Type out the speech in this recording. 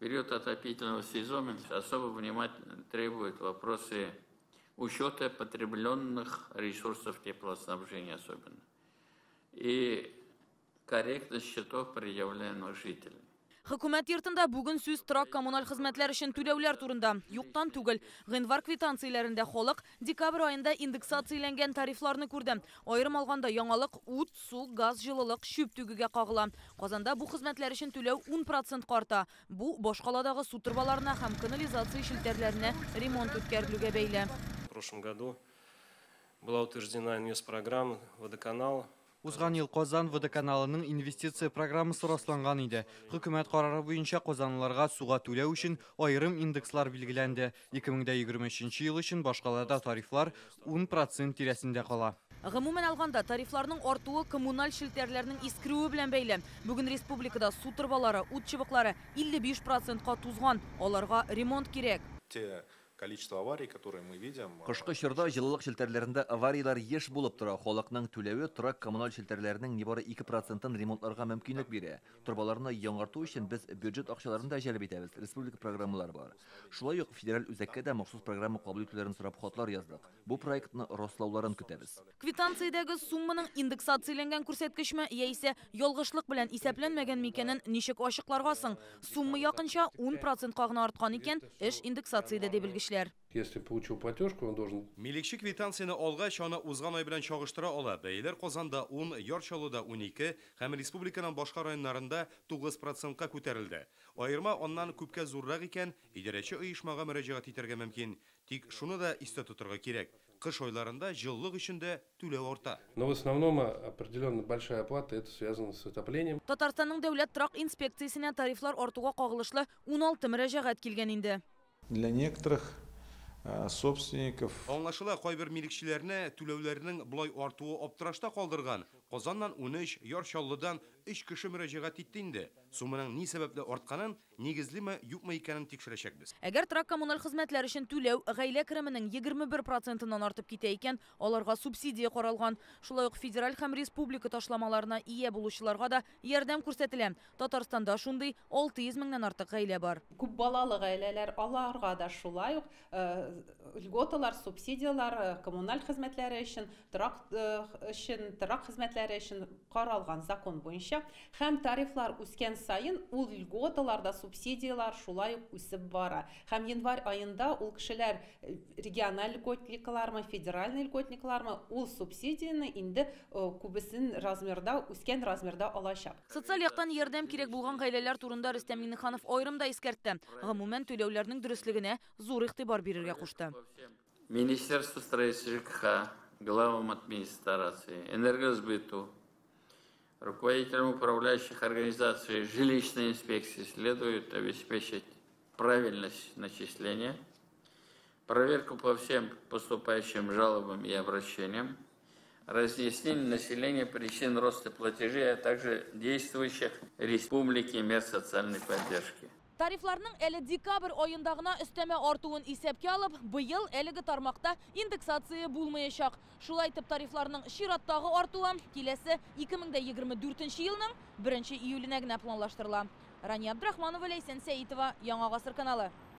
Период отопительного сезона особо внимательно требует вопросы учета потребленных ресурсов теплоснабжения особенно и корректность счетов, предъявляемых жителям. Хөкүмәт йортында бүген сүз торак коммуналь хезмәтләр өчен түләүләр турында. Юктан түгел, гыйнвар квитанцияләрендә халык декабрь айында индексацияләнгән тарифларны күрде. Аерым алганда яңалык ут, су, газ, җылылык, чүп түгүгә кагыла. Казанда бу хезмәтләр өчен түләү 10% арта. Бу башкаладагы су трубаларына һәм канализация челтәрләренә ремонт үткәрелүгә бәйле. В прошлом году была утверждена инвестпрограмма «Водоканал». Узган ел Казан водоканалының инвестиция программасы расланган иде. Хөкүмәт карары буенча казанлыларга суга түләү өчен аерым индекслар билгеләнде. 2023 ел өчен башкалада тарифлар 10% тирәсендә кала. Гомумән алганда тарифларның артуы коммуналь челтәрләрнең искерүе белән бәйле. Бүген республикада су трубалары, ут чыбыклары 55%-ка тузган. Аларга ремонт кирәк. Количество аварий, которые мы видим. Кышкы чорда җылылык челтәрләрендә авариялар еш булып тора. Халыкның түләве торак коммуналь челтәрләренең нибары 2%-ын ремонтларга мөмкинлек бирә. Трубаларны яңарту өчен без бюджет акчаларын да җәлеп итәбез. Республика программалары бар. Шулай ук федераль үзәккә дә махсус программа кабул итүләрен сорап хатлар яздык. Бу проектны раслауларын көтәбез. Квитанциядәге сумманың индексацияләнгән күрсәткечме яисә ялгышлык белән исәпләнмәгән микәнен ничек ачыкларга соң? Сумма якынча 10%-ка гына арткан икән, эш индексациядә дип белгечләр. Если получил платежку, он должен... Милекче квитанцияны алгач, аны узган ай белән чагыштыра ала. Бәяләр Казанда 10, Ярчалыда 12 һәм республиканың башка районнарында 9%-ка күтәрелде. Аерма аннан күпкә зуррак икән, идарәче оешмага мөрәҗәгать итәргә мөмкин. Тик шуны да истә тотырга кирәк. Кыш айларында җылылык өчен дә түләү арта. Но в основном определенно большая оплата это связано с отоплением. Татарстанның дәүләт торак инспекциясенә тарифлар артуга кагылышлы 16 мөрәҗәгать килгән инде. Для некоторых собственников. Аңлашыла, кайбер милекчеләрне түләүләренең булай артуы аптырашта калдырган. Казаннан 13, Ярчаллыдан 3 кеше мөрәҗәгать итте инде. Суманың ни сәбәпле артканын, нигезлеме, юкмы икәнен тикшерәчәкбез. Әгәр торак коммуналь хезмәтләр өчен түләү гаилә кеременең 21%-нан артып китә икән, аларга субсидия каралган. Шулай ук федераль һәм республика ташламаларына ия булучыларга да ярдәм күрсәтелә. Татарстанда шундый 600 меңнән артык гаилә бар. Күп балалы гаиләләр аларга да шулай ук льготалар, субсидиялар коммуналь хезмәтләре өчен, торак хезмәтләре өчен каралган закон буенча һәм тарифлар үскән сайын ул льготаларда субсидиялар шулай ук үсеп бара. Һәм январь айында ул кешеләр региональ льготниклармы, федераль льготниклармы ул субсидияны инде күбесен размерда, үскән размерда алачак. Социаль яктан ярдәм кирәк булган гаиләләр турында Рөстәм Миңнеханов аерымда искәртте. Гомумән түләүләрнең дөрестлегенә зур игътибар бирергә кушты. Министерство строительства ЖКХ, главам администрации, энергосбыту, руководителям управляющих организаций жилищной инспекции следует обеспечить правильность начисления, проверку по всем поступающим жалобам и обращениям, разъяснение населения причин роста платежей, а также действующих в республике мер социальной поддержки. Тарифларның әле декабрь айында гына өстәмә артуын исәпкә алып, быел әлеге тармакта индексация булмаячак. Шулай итеп тарифларның чираттагы артуы киләсе 2024 елның 1 июленә генә планлаштырыла. Рания Абдрахманова, Ләйсән Сәитова, Яңа Гасыр каналы.